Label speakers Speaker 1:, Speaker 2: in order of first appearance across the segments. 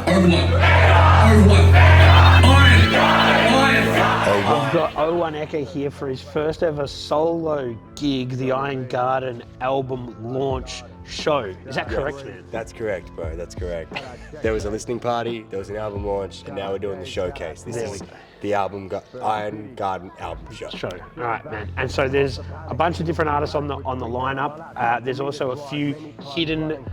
Speaker 1: I've got 01 EKKA here for his first ever solo gig, the Iron Garden album launch show. Is that correct, man?
Speaker 2: That's correct, bro. That's correct. There was a listening party, there was an album launch, and now we're doing the showcase. This is the Iron Garden album show.
Speaker 1: All right, man. And so there's a bunch of different artists on the lineup. There's also a few hidden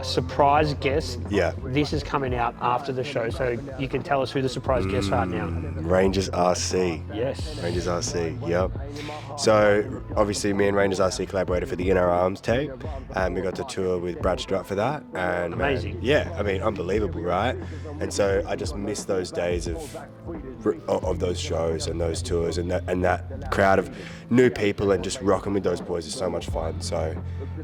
Speaker 1: surprise guests.
Speaker 2: Yeah.
Speaker 1: This is coming out after the show, so you can tell us who the surprise guests are now.
Speaker 2: Rangers RC.
Speaker 1: Yes.
Speaker 2: Rangers RC, yep. So obviously me and Rangers RC collaborated for the In Our Arms tape, and we got to tour with Brad Strutt for that. And
Speaker 1: amazing.
Speaker 2: Yeah, I mean, unbelievable, right? And so I just miss those days of those shows and those tours and that crowd of new people, and just rocking with those boys is so much fun. So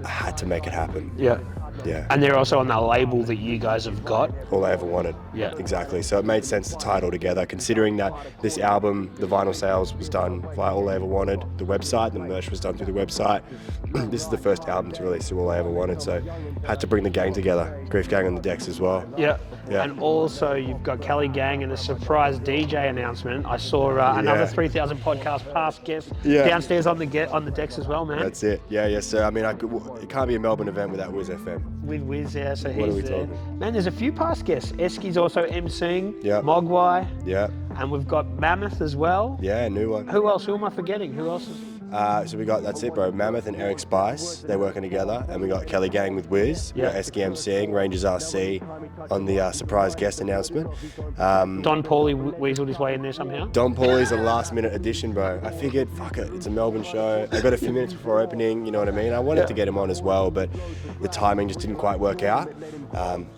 Speaker 2: I had to make it happen.
Speaker 1: Yeah.
Speaker 2: Yeah.
Speaker 1: And they're also on the label that you guys have got.
Speaker 2: All I Ever Wanted.
Speaker 1: Yeah.
Speaker 2: Exactly. So it made sense to tie it all together, considering that this album, the vinyl sales was done via All I Ever Wanted, the website, the merch was done through the website. This is the first album to release through All I Ever Wanted, so had to bring the gang together. Grief Gang on the decks as well.
Speaker 1: Yeah.
Speaker 2: Yeah.
Speaker 1: And also you've got Kelly Gang and a surprise DJ announcement. I saw another 3000 podcast past guest downstairs on the decks as well, man.
Speaker 2: That's it. Yeah. So I mean, it can't be a Melbourne event without Wiz FM.
Speaker 1: With Wiz, yeah. So
Speaker 2: What
Speaker 1: he's
Speaker 2: are we
Speaker 1: there.
Speaker 2: talking?
Speaker 1: Man, there's a few past guests. Eski's also emceeing.
Speaker 2: Yeah.
Speaker 1: Mogwai.
Speaker 2: Yeah.
Speaker 1: And we've got Mammoth as well.
Speaker 2: Yeah, new one.
Speaker 1: Who else? Who am I forgetting? Who else is...
Speaker 2: So we got, that's it, bro. Mammoth and Eric Spice, they're working together, and we got Kelly Gang with Wiz. We got Eski emceeing, Rangers RC on the surprise guest announcement.
Speaker 1: Don Pauly weaseled his way in there somehow.
Speaker 2: Don Pauly's a last minute addition, bro. I figured, fuck it, it's a Melbourne show. I got a few minutes before opening, you know what I mean? I wanted to get him on as well, but the timing just didn't quite work out.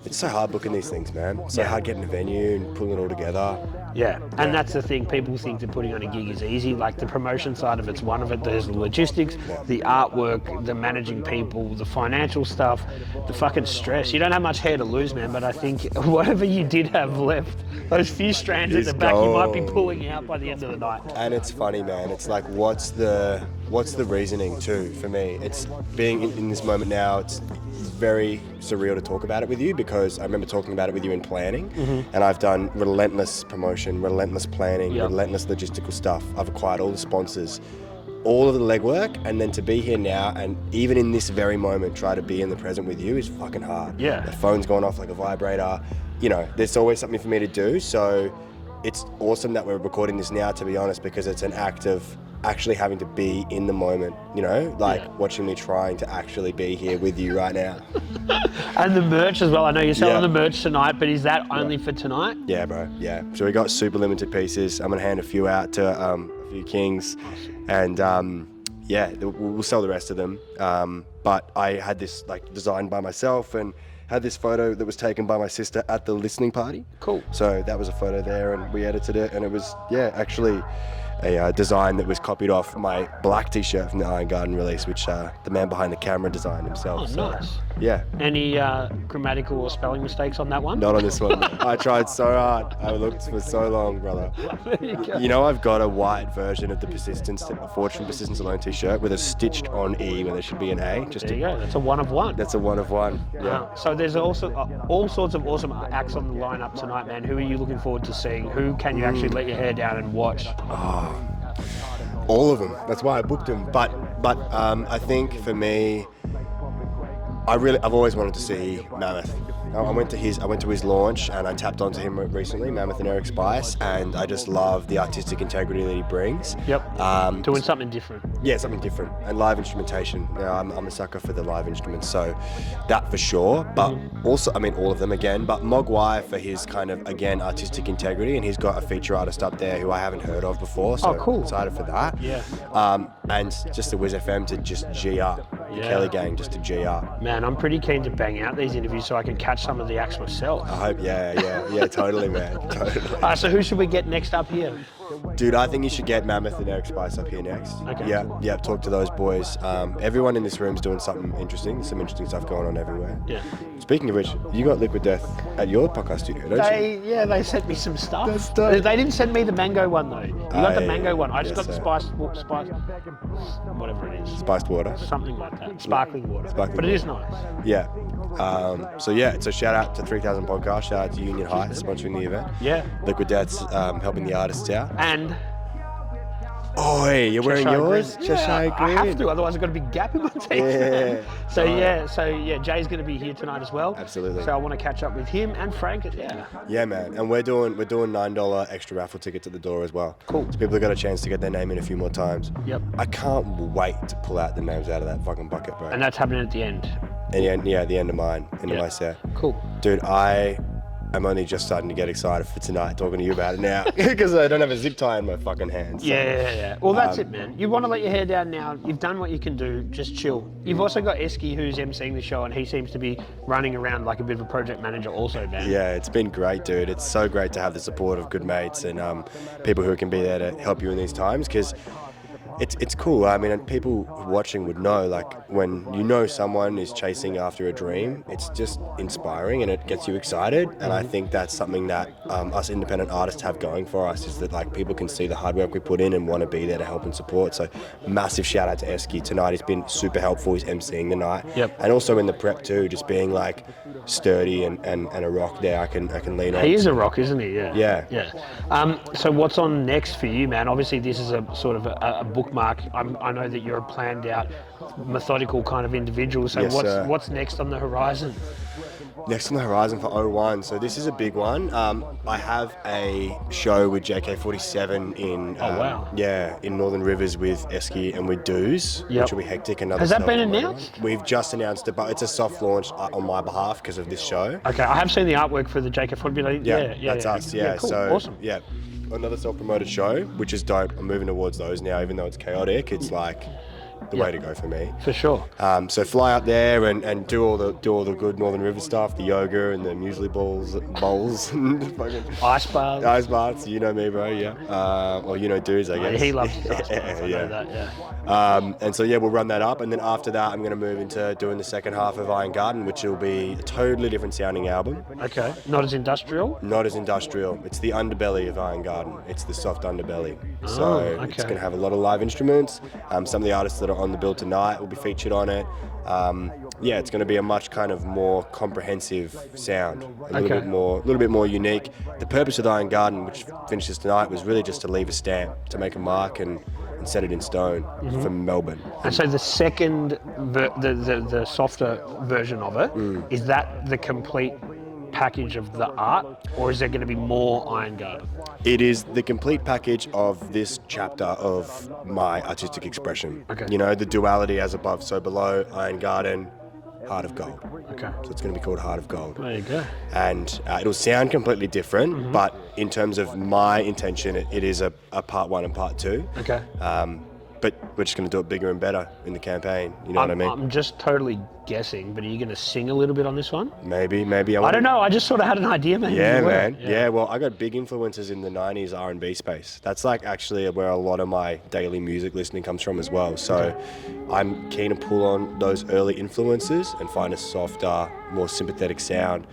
Speaker 2: It's so hard booking these things, man. It's so hard getting a venue and pulling it all together.
Speaker 1: Yeah, and that's the thing. People think that putting on a gig is easy. Like, the promotion side of it's one of it. There's the logistics, the artwork, the managing people, the financial stuff, the fucking stress. You don't have much hair to lose, man, but I think whatever you did have left, those few strands at the back, you might be pulling out by the end of the night.
Speaker 2: And it's funny, man. It's like, what's the reasoning too for me? It's being in this moment now. It's very surreal to talk about it with you, because I remember talking about it with you in planning, and I've done relentless promotion, relentless planning, relentless logistical stuff. I've acquired all the sponsors, all of the legwork, and then to be here now and even in this very moment try to be in the present with you is fucking hard.
Speaker 1: Yeah.
Speaker 2: The phone's gone off like a vibrator. You know, there's always something for me to do, so it's awesome that we're recording this now, to be honest, because it's an act of actually having to be in the moment, you know, like watching me trying to actually be here with you right now.
Speaker 1: And the merch as well. I know you're selling the merch tonight, but is that only for tonight?
Speaker 2: Yeah, bro. Yeah. So we got super limited pieces. I'm gonna hand a few out to a few kings, and we'll sell the rest of them. But I had this like designed by myself, and had this photo that was taken by my sister at the listening party.
Speaker 1: Cool.
Speaker 2: So that was a photo there, and we edited it, and it was actually a design that was copied off my black t-shirt from the Iron Garden release, which the man behind the camera designed himself.
Speaker 1: Oh, nice.
Speaker 2: Yeah.
Speaker 1: Any grammatical or spelling mistakes on that one?
Speaker 2: Not on this one. I tried so hard. I looked for so long, brother.
Speaker 1: There you go.
Speaker 2: You know, I've got a white version of the Fortune Persistence Alone t-shirt with a stitched on E where there should be an A.
Speaker 1: There you go. That's a one of one.
Speaker 2: That's a one of one. Yeah.
Speaker 1: So there's also all sorts of awesome acts on the lineup tonight, man. Who are you looking forward to seeing? Who can you actually let your hair down and watch?
Speaker 2: All of them. That's why I booked them. But I think for me, I've always wanted to see Mammoth. I went to his launch, and I tapped onto him recently, Mammoth and Eric Spice, and I just love the artistic integrity that he brings.
Speaker 1: Yep. Doing something different.
Speaker 2: Yeah, something different, and live instrumentation. You know, I'm a sucker for the live instruments, so that for sure. But also, I mean, all of them again. But Mogwai for his kind of again artistic integrity, and he's got a feature artist up there who I haven't heard of before. So
Speaker 1: cool.
Speaker 2: Excited for that.
Speaker 1: Yeah.
Speaker 2: And just the Wiz FM to just G up. The Kelly Gang just to G up.
Speaker 1: Man, I'm pretty keen to bang out these interviews so I can catch some of the acts myself.
Speaker 2: I hope, yeah, totally, man, totally.
Speaker 1: So who should we get next up here?
Speaker 2: Dude, I think you should get Mammoth and Eric Spice up here next.
Speaker 1: Okay.
Speaker 2: Yeah, talk to those boys. Everyone in this room's doing something interesting. There's some interesting stuff going on everywhere.
Speaker 1: Yeah.
Speaker 2: Speaking of which, you got Liquid Death at your podcast studio, don't you?
Speaker 1: They sent me some stuff.
Speaker 2: That's dope.
Speaker 1: They didn't send me the mango one though. You got the mango one. I just got the
Speaker 2: sir.
Speaker 1: spice, whatever it is.
Speaker 2: Spiced water.
Speaker 1: Something like that. Sparkling water.
Speaker 2: Sparkling
Speaker 1: but
Speaker 2: water.
Speaker 1: it is nice.
Speaker 2: Yeah. So shout out to 3000 Podcast, shout out to Union Heights sponsoring the event.
Speaker 1: Yeah.
Speaker 2: Liquid Death's helping the artists out.
Speaker 1: And
Speaker 2: Oi, you're wearing
Speaker 1: Cheshire
Speaker 2: yours?
Speaker 1: Green.
Speaker 2: Cheshire
Speaker 1: Yeah, I
Speaker 2: Green.
Speaker 1: have to, otherwise I've got a big gap in my teeth.
Speaker 2: Yeah.
Speaker 1: So Jay's going to be here tonight as well.
Speaker 2: Absolutely.
Speaker 1: So I want to catch up with him and Frank. Yeah.
Speaker 2: Yeah, man, and we're doing $9 extra raffle tickets at the door as well.
Speaker 1: Cool.
Speaker 2: So people have got a chance to get their name in a few more times.
Speaker 1: Yep.
Speaker 2: I can't wait to pull out the names out of that fucking bucket, bro.
Speaker 1: And that's happening at the end.
Speaker 2: And yeah, the end of mine, end of
Speaker 1: Yeah.
Speaker 2: my set.
Speaker 1: Cool.
Speaker 2: Dude, I'm only just starting to get excited for tonight talking to you about it now because I don't have a zip tie in my fucking hands. So.
Speaker 1: Yeah. Well, that's it, man. You want to let your hair down now. You've done what you can do. Just chill. You've also got Eski, who's emceeing the show, and he seems to be running around like a bit of a project manager also, man.
Speaker 2: Yeah, it's been great, dude. It's so great to have the support of good mates and people who can be there to help you in these times because it's cool. I mean, and people watching would know, like, when you know someone is chasing after a dream, it's just inspiring and it gets you excited. And I think that's something that us independent artists have going for us, is that, like, people can see the hard work we put in and want to be there to help and support. So massive shout out to Eski tonight. He's been super helpful. He's emceeing the night.
Speaker 1: Yep.
Speaker 2: And also in the prep too, just being like sturdy and a rock there I can lean on.
Speaker 1: He is a rock, isn't he? Yeah.
Speaker 2: Yeah.
Speaker 1: So what's on next for you, man? Obviously, this is a sort of a bookmark. I know that you're a planned out, methodical kind of individual. So
Speaker 2: Yes, sir.
Speaker 1: what's next on the horizon?
Speaker 2: Next on the horizon for 01. So this is a big one. I have a show with JK47 in
Speaker 1: wow.
Speaker 2: in Northern Rivers with Eski and with Doos,
Speaker 1: Yep.
Speaker 2: which will be hectic. Another
Speaker 1: Has that
Speaker 2: stuff
Speaker 1: been
Speaker 2: going on.
Speaker 1: announced?
Speaker 2: We've just announced it, but it's a soft launch on my behalf because of this show.
Speaker 1: Okay, I have seen the artwork for the JK40. Yeah,
Speaker 2: That's us. Yeah.
Speaker 1: Cool.
Speaker 2: So
Speaker 1: Awesome.
Speaker 2: yeah, another self-promoted show, which is dope. I'm moving towards those now, even though it's chaotic. It's like the way to go for me.
Speaker 1: For sure.
Speaker 2: So fly up there and do all the good Northern River stuff, the yoga and the muesli bowls, fucking
Speaker 1: Ice bars.
Speaker 2: ice baths. You know me, bro. Yeah. Or you know dudes, I guess.
Speaker 1: He loves his ice bars. I know that, yeah.
Speaker 2: And so yeah, we'll run that up, and then after that, I'm going to move into doing the second half of Iron Garden, which will be a totally different sounding album.
Speaker 1: Okay. Not as industrial?
Speaker 2: Not as industrial. It's the underbelly of Iron Garden. It's the soft underbelly. So it's
Speaker 1: okay.
Speaker 2: going to have a lot of live instruments. Some of the artists that are on the bill tonight will be featured on it. It's going to be a much kind of more comprehensive sound, a little bit more unique. The purpose of the Iron Garden, which finishes tonight, was really just to leave a stamp, to make a mark and set it in stone for Melbourne.
Speaker 1: And so the second, the softer version of it, is that the complete package of the art, or is there going to be more Iron Garden?
Speaker 2: It is the complete package of this chapter of my artistic expression.
Speaker 1: Okay.
Speaker 2: You know, the duality as above, so below, Iron Garden, Heart of Gold.
Speaker 1: Okay.
Speaker 2: So it's going to be called Heart of Gold.
Speaker 1: There you go.
Speaker 2: And it'll sound completely different, but in terms of my intention, it is a part one and part two.
Speaker 1: Okay.
Speaker 2: But we're just going to do it bigger and better in the campaign. You know what I mean?
Speaker 1: I'm just totally guessing, but are you going to sing a little bit on this one?
Speaker 2: Maybe.
Speaker 1: I don't know. I just sort of had an idea, maybe.
Speaker 2: Yeah,
Speaker 1: you were.
Speaker 2: man. Yeah, well, I got big influences in the 90s R&B space. That's like actually where a lot of my daily music listening comes from as well. So I'm keen to pull on those early influences and find a softer, more sympathetic sound.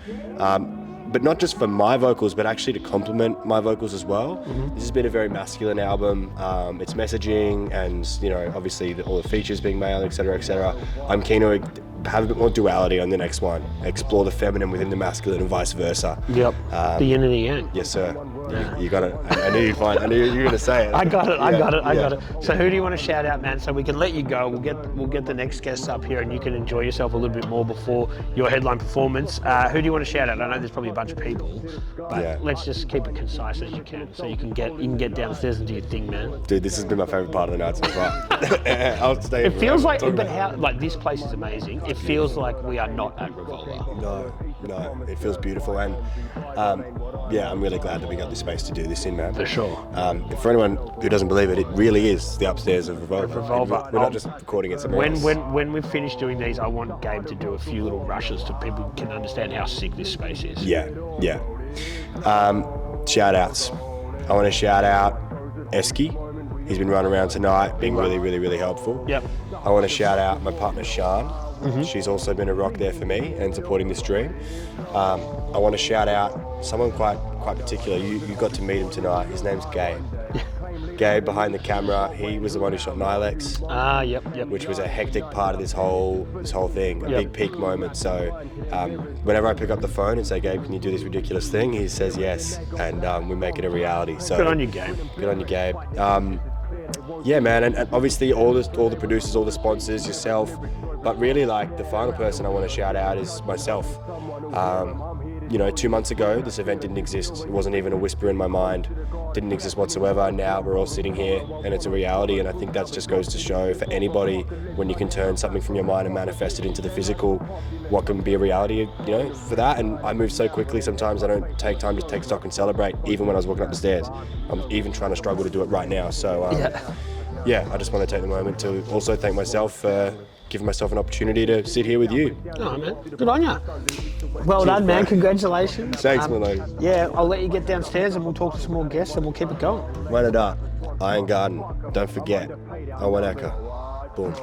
Speaker 2: But not just for my vocals, but actually to complement my vocals as well. This has been a very masculine album. It's messaging and, you know, obviously all the features being male, et cetera, et cetera. I'm keen to have a bit more duality on the next one. Explore the feminine within the masculine and vice versa.
Speaker 1: Yep. The yin and the yang.
Speaker 2: Yes, sir.
Speaker 1: Yeah.
Speaker 2: You got it. I knew you'd find. I knew you were gonna say it.
Speaker 1: I got it. I
Speaker 2: Yeah,
Speaker 1: got it.
Speaker 2: yeah.
Speaker 1: So who do you want to shout out, man? So we can let you go. We'll get the next guests up here, and you can enjoy yourself a little bit more before your headline performance. Who do you want to shout out? I know there's probably a bunch of people, but
Speaker 2: Yeah.
Speaker 1: let's just keep it concise as you can, so you can get downstairs and do your thing, man.
Speaker 2: Dude, this has been my favorite part of the night so far. I'll stay.
Speaker 1: It feels like,
Speaker 2: talk
Speaker 1: but
Speaker 2: about
Speaker 1: how, like, this place is amazing. It feels like we are not at Revolver.
Speaker 2: No, it feels beautiful, and I'm really glad that we got this space to do this in, man.
Speaker 1: For sure.
Speaker 2: And for anyone who doesn't believe it, it really is the upstairs of Revolver.
Speaker 1: Revolver.
Speaker 2: We're not just recording it somewhere else.
Speaker 1: When we've finished doing these, I want Gabe to do a few little rushes so people can understand how sick this space is.
Speaker 2: Yeah. Shout outs. I want to shout out Esky. He's been running around tonight, being really, really, really helpful.
Speaker 1: Yep.
Speaker 2: I want to shout out my partner, Shan. She's also been a rock there for me and supporting this dream. I want to shout out someone quite particular. You got to meet him tonight. His name's Gabe. Gabe behind the camera. He was the one who shot Nilex.
Speaker 1: Yep.
Speaker 2: Which was a hectic part of this whole thing, a big peak moment. So whenever I pick up the phone and say, Gabe, can you do this ridiculous thing? He says yes, and we make it a reality. So
Speaker 1: Good on you, Gabe.
Speaker 2: Good on you, Gabe. Yeah, man, and obviously all the producers, all the sponsors, yourself, but really like the final person I want to shout out is myself. 2 months ago, this event didn't exist. It wasn't even a whisper in my mind. Didn't exist whatsoever. Now we're all sitting here and it's a reality, and I think that just goes to show for anybody, when you can turn something from your mind and manifest it into the physical, what can be a reality, for that. And I move so quickly sometimes I don't take time to take stock and celebrate, even when I was walking up the stairs. I'm even trying to struggle to do it right now. So I just want to take the moment to also thank myself for giving myself an opportunity to sit here with you.
Speaker 1: Oh, man. Good on you. Well done, man. Congratulations.
Speaker 2: Thanks, Maloney.
Speaker 1: Yeah, I'll let you get downstairs and we'll talk to some more guests and we'll keep it going.
Speaker 2: Run it up. Iron Garden. Don't forget. I want EKKA. Boom.